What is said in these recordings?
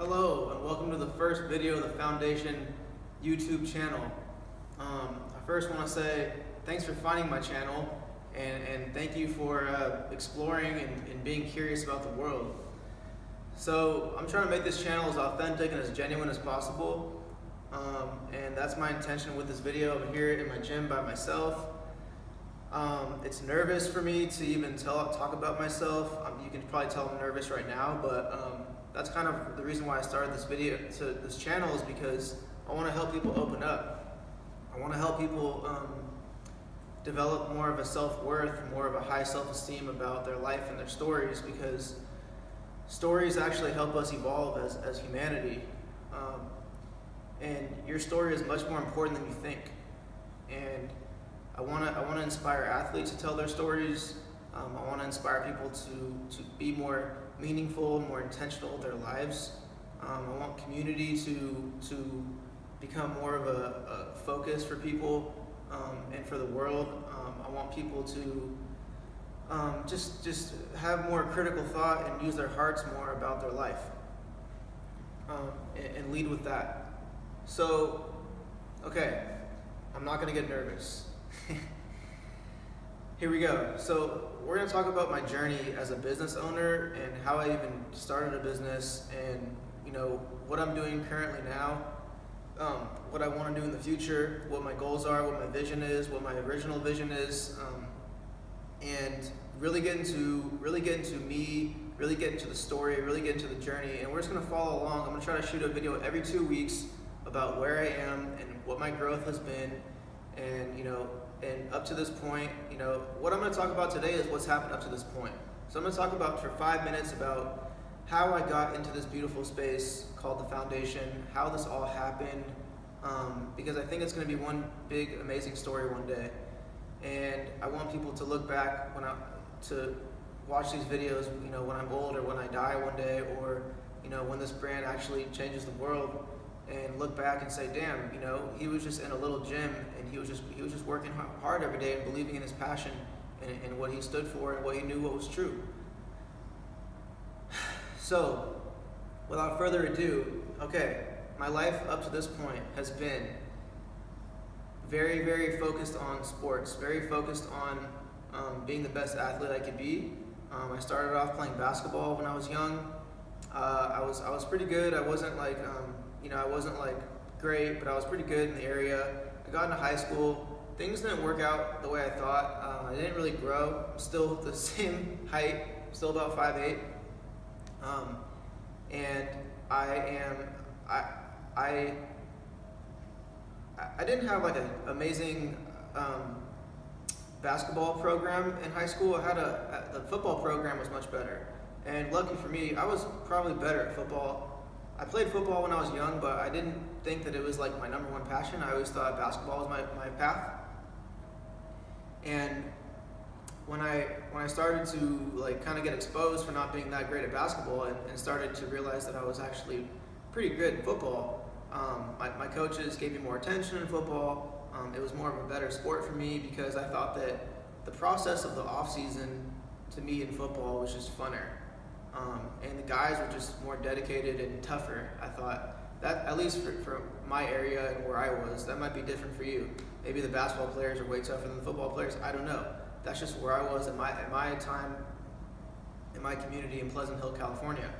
Hello and welcome to the first video of the Foundation YouTube channel. I first want to say thanks for finding my channel and thank you for exploring and being curious about the world. So I'm trying to make this channel as authentic and as genuine as possible, and that's my intention with this video. I'm here in my gym by myself. It's nervous for me to even talk about myself. You can probably tell I'm nervous right now, but that's kind of the reason why I started this channel is because I want to help people open up. I want to help people develop more of a self-worth, more of a high self-esteem about their life and their stories, because stories actually help us evolve as humanity. And your story is much more important than you think. And I want to inspire athletes to tell their stories. I want to inspire people to be more meaningful, more intentional with their lives. I want community to become more of a focus for people and for the world. I want people to just have more critical thought and use their hearts more about their life, and lead with that. So, okay, I'm not going to get nervous. Here we go. So we're going to talk about my journey as a business owner and how I even started a business, and what I'm doing currently now, what I want to do in the future, what my goals are, what my vision is, what my original vision is, and really get into me, really get into the story, really get into the journey. And we're just going to follow along. I'm going to try to shoot a video every 2 weeks about where I am and what my growth has been, and and up to this point, what I'm going to talk about today is what's happened up to this point. So I'm going to talk about for 5 minutes about how I got into this beautiful space called the Foundation, how this all happened, because I think it's going to be one big, amazing story one day. And I want people to look back to watch these videos, when I'm old, or when I die one day, or when this brand actually changes the world, and look back and say, damn, he was just in a little gym and he was just working hard every day and believing in his passion and what he stood for and what he knew what was true. So, without further ado, okay, my life up to this point has been very, very focused on sports, very focused on being the best athlete I could be. I started off playing basketball when I was young. I was pretty good. I wasn't like I wasn't like great, but I was pretty good in the area. I got into high school. Things didn't work out the way I thought. I didn't really grow. I'm still the same height, still about 5'8". And I didn't have like an amazing basketball program in high school. The football program was much better. And lucky for me, I was probably better at football. I played football when I was young, but I didn't think that it was like my number one passion. I always thought basketball was my path. And when I started to like kind of get exposed for not being that great at basketball, and started to realize that I was actually pretty good at football, my coaches gave me more attention in football. It was more of a better sport for me because I thought that the process of the off season to me in football was just funner. And the guys were just more dedicated and tougher. I thought that, at least for my area and where I was, that might be different for you. Maybe the basketball players are way tougher than the football players. I don't know. That's just where I was at my time in my community in Pleasant Hill, California.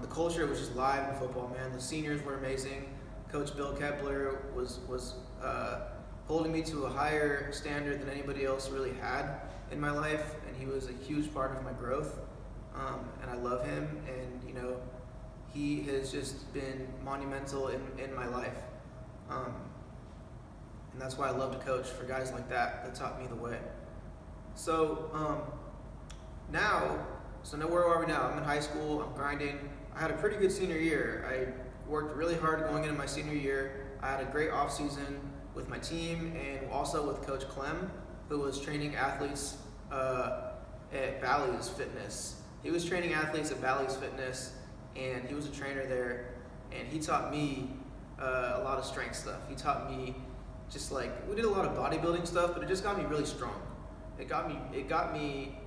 The culture was just live in football, man. The seniors were amazing. Coach Bill Kepler was holding me to a higher standard than anybody else really had in my life, and he was a huge part of my growth. And I love him, and he has just been monumental in my life, and that's why I love to coach for guys like that taught me the way. So now where are we now? I'm in high school, I'm grinding. I had a pretty good senior year. I worked really hard going into my senior year. I had a great off season with my team and also with Coach Clem, who was training athletes at Bally's Fitness. He was training athletes at Bally's Fitness, and he was a trainer there, and he taught me a lot of strength stuff. He taught me we did a lot of bodybuilding stuff, but it just got me really strong. It got me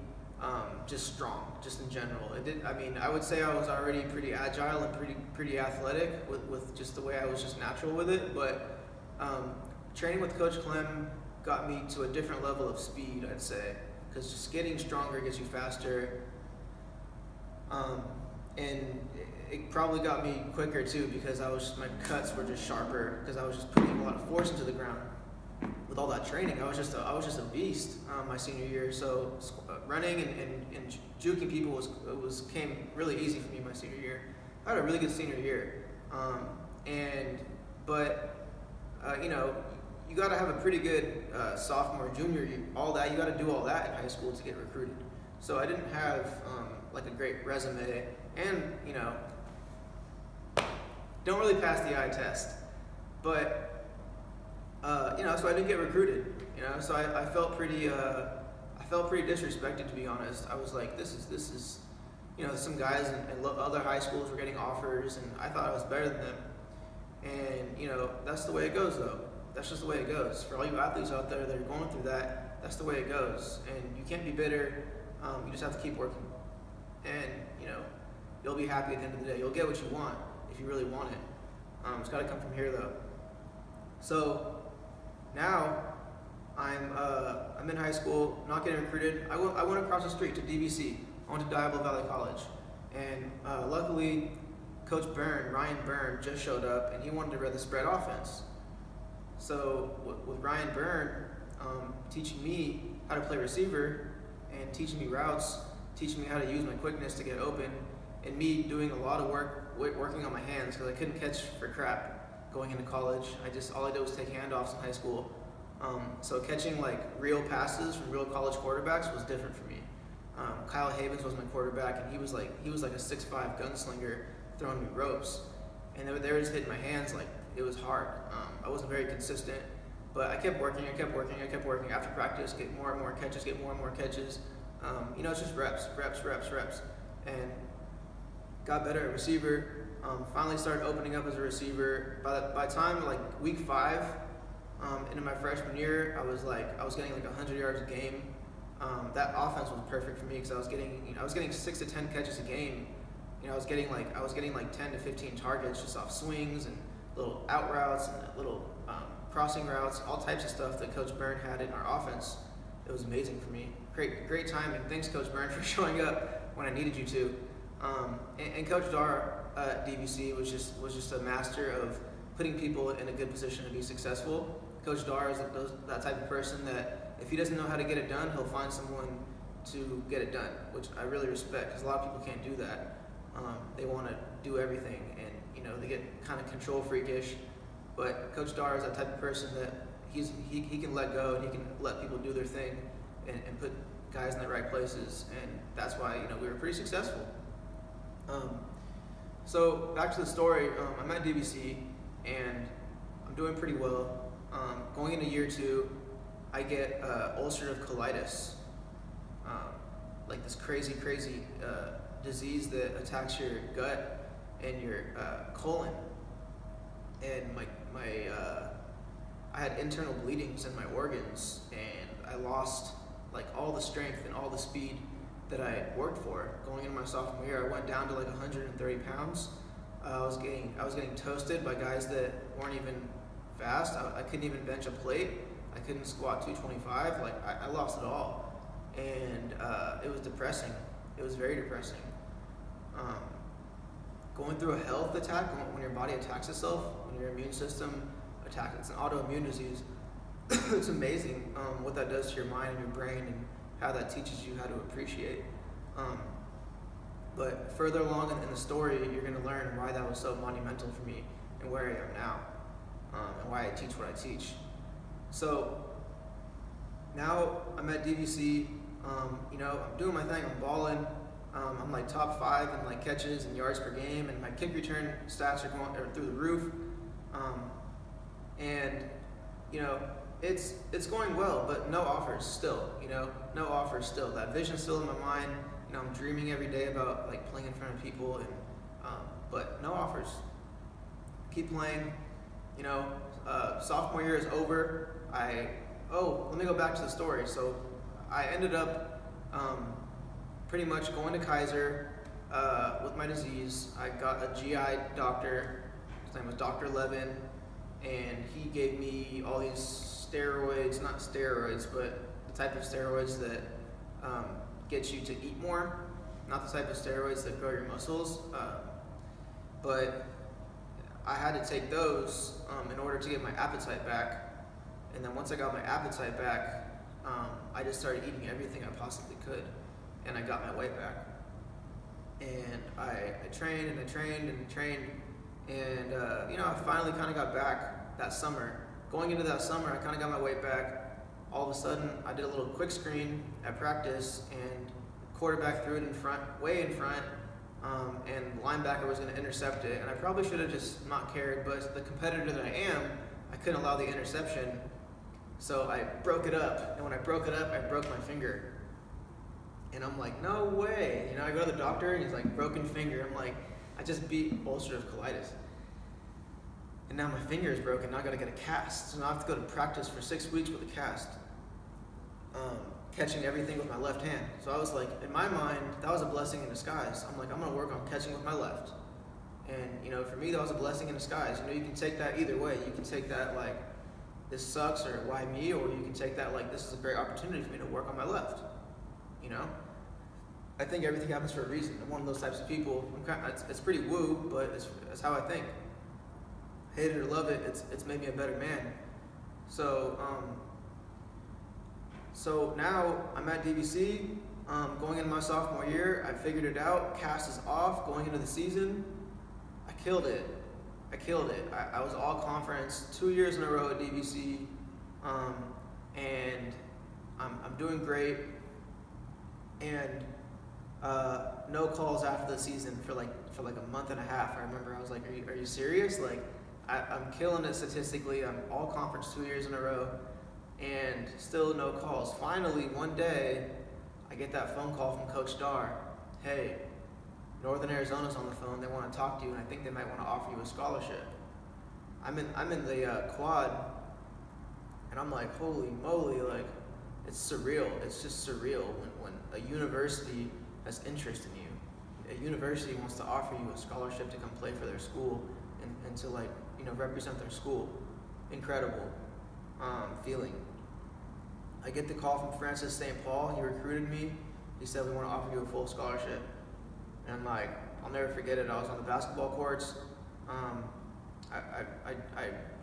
just strong, just in general. It did. I mean, I would say I was already pretty agile and pretty athletic with just the way I was just natural with it. But training with Coach Clem got me to a different level of speed, I'd say, because just getting stronger gets you faster. And it probably got me quicker too, because my cuts were just sharper because I was just putting a lot of force into the ground. With all that training, I was just a beast my senior year. So running and juking people came really easy for me my senior year. I had a really good senior year, but you got to have a pretty good sophomore, junior year. All that you got to do all that in high school to get recruited. So I didn't have like a great resume, and don't really pass the eye test, but. So I didn't get recruited. So I felt pretty disrespected, to be honest. I was like, this is, some guys in other high schools were getting offers, and I thought I was better than them. And that's the way it goes, though. That's just the way it goes. For all you athletes out there that are going through that, that's the way it goes. And you can't be bitter. You just have to keep working, and you'll be happy at the end of the day. You'll get what you want if you really want it. It's got to come from here, though. So. Now, I'm in high school, not getting recruited. I went across the street to DVC. I went to Diablo Valley College, and luckily, Coach Ryan Byrne, just showed up, and he wanted to run the spread offense. So with Ryan Byrne teaching me how to play receiver and teaching me routes, teaching me how to use my quickness to get open, and me doing a lot of working on my hands because I couldn't catch for crap. Going into college, all I did was take handoffs in high school. So catching like real passes from real college quarterbacks was different for me. Kyle Havens was my quarterback, and he was like a 6'5" gunslinger throwing me ropes, and they were just hitting my hands like it was hard. I wasn't very consistent, but I kept working. After practice, get more and more catches. It's just reps, and got better at receiver. Finally started opening up as a receiver. By the time like week 5, into my freshman year, I was getting like 100 yards a game. That offense was perfect for me because I was getting 6 to 10 catches a game. I was getting like 10 to 15 targets just off swings and little out routes and little crossing routes, all types of stuff that Coach Byrne had in our offense. It was amazing for me. Great timing. Thanks, Coach Byrne, for showing up when I needed you to. And Coach Dar at DVC was just a master of putting people in a good position to be successful. Coach Dar is that type of person that if he doesn't know how to get it done, he'll find someone to get it done, which I really respect because a lot of people can't do that. They want to do everything, and they get kind of control freakish. But Coach Dar is that type of person that he can let go and he can let people do their thing and put guys in the right places, and that's why we were pretty successful. So back to the story, I'm at DVC and I'm doing pretty well. Going into year 2, I get ulcerative colitis, like this crazy disease that attacks your gut and your colon. And I had internal bleedings in my organs, and I lost like all the strength and all the speed that I worked for. Going into my sophomore year, I went down to like 130 pounds. I was getting toasted by guys that weren't even fast. I couldn't even bench a plate. I couldn't squat 225. Like I lost it all, and it was depressing. It was very depressing. Going through a health attack, when your body attacks itself, when your immune system attacks, it's an autoimmune disease. It's amazing what that does to your mind and your brain, and how that teaches you how to appreciate. But further along in the story, you're going to learn why that was so monumental for me and where I am now, and why I teach what I teach. So now I'm at DVC. I'm doing my thing. I'm balling. I'm like top 5 in like catches and yards per game, and my kick return stats are going through the roof. It's going well, but no offers still. No offers still. That vision's still in my mind. I'm dreaming every day about like playing in front of people, and but no offers. Keep playing. Sophomore year is over. Let me go back to the story. So I ended up pretty much going to Kaiser with my disease. I got a GI doctor. His name was Dr. Levin, and he gave me all these steroids, not steroids, but the type of steroids that get you to eat more, not the type of steroids that grow your muscles. But I had to take those in order to get my appetite back. And then once I got my appetite back, I just started eating everything I possibly could, and I got my weight back. And I trained and I trained and I trained, and I finally kind of got back that summer. Going into that summer, I kind of got my weight back. All of a sudden, I did a little quick screen at practice, and quarterback threw it in front, way in front, and linebacker was going to intercept it. And I probably should have just not cared, but the competitor that I am, I couldn't allow the interception. So I broke it up, and when I broke it up, I broke my finger. And I'm like, no way. I go to the doctor, and he's like, broken finger. I'm like, I just beat ulcerative colitis. And now my finger is broken, now I gotta get a cast. So now I have to go to practice for 6 weeks with a cast, catching everything with my left hand. So I was like, in my mind, that was a blessing in disguise. I'm like, I'm gonna work on catching with my left. And for me, that was a blessing in disguise. You can take that either way. You can take that like, this sucks, or why me, or you can take that like, this is a great opportunity for me to work on my left. I think everything happens for a reason. I'm one of those types of people. It's pretty woo, but it's how I think. Hate it or love it, it's made me a better man. So now I'm at DBC, going into my sophomore year. I figured it out. Cast is off. Going into the season, I killed it. I was all conference 2 years in a row at DBC, and I'm doing great. And no calls after the season for like a month and a half. I remember I was like, are you serious? Like, I'm killing it statistically. I'm all conference 2 years in a row, and still no calls. Finally, one day, I get that phone call from Coach Dar. Hey, Northern Arizona's on the phone. They want to talk to you, and I think they might want to offer you a scholarship. I'm in the quad, and I'm like, holy moly! Like, it's surreal. It's just surreal when a university has interest in you. A university wants to offer you a scholarship to come play for their school and to represent their school. Incredible feeling. I get the call from Francis St. Paul. He recruited me. He said, we want to offer you a full scholarship. And I'm like, I'll never forget it. I was on the basketball courts. I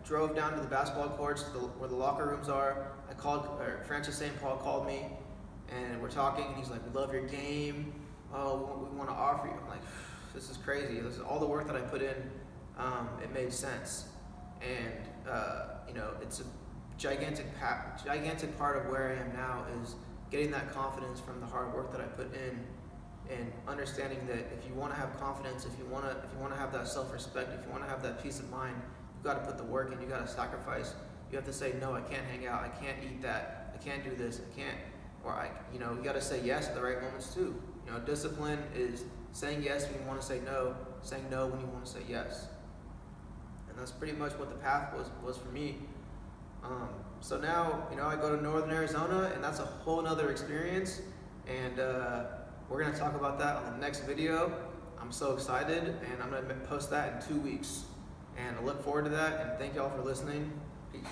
drove down to the basketball courts where the locker rooms are. Francis St. Paul called me, and we're talking, and he's like, we love your game. Oh, we want to offer you. I'm like, this is crazy. This is all the work that I put in. It made sense. And, it's a gigantic part of where I am now is getting that confidence from the hard work that I put in, and understanding that if you want to have confidence, if you want to have that self-respect, if you want to have that peace of mind, you got to put the work in. You got to sacrifice. You have to say, no, I can't hang out. I can't eat that. I can't do this. I can't. Or you got to say yes at the right moments too. Discipline is saying yes when you want to say no, saying no when you want to say yes. And that's pretty much what the path was for me. So now, I go to Northern Arizona, and that's a whole nother experience. And we're going to talk about that on the next video. I'm so excited, and I'm going to post that in 2 weeks. And I look forward to that, and thank y'all for listening. Peace.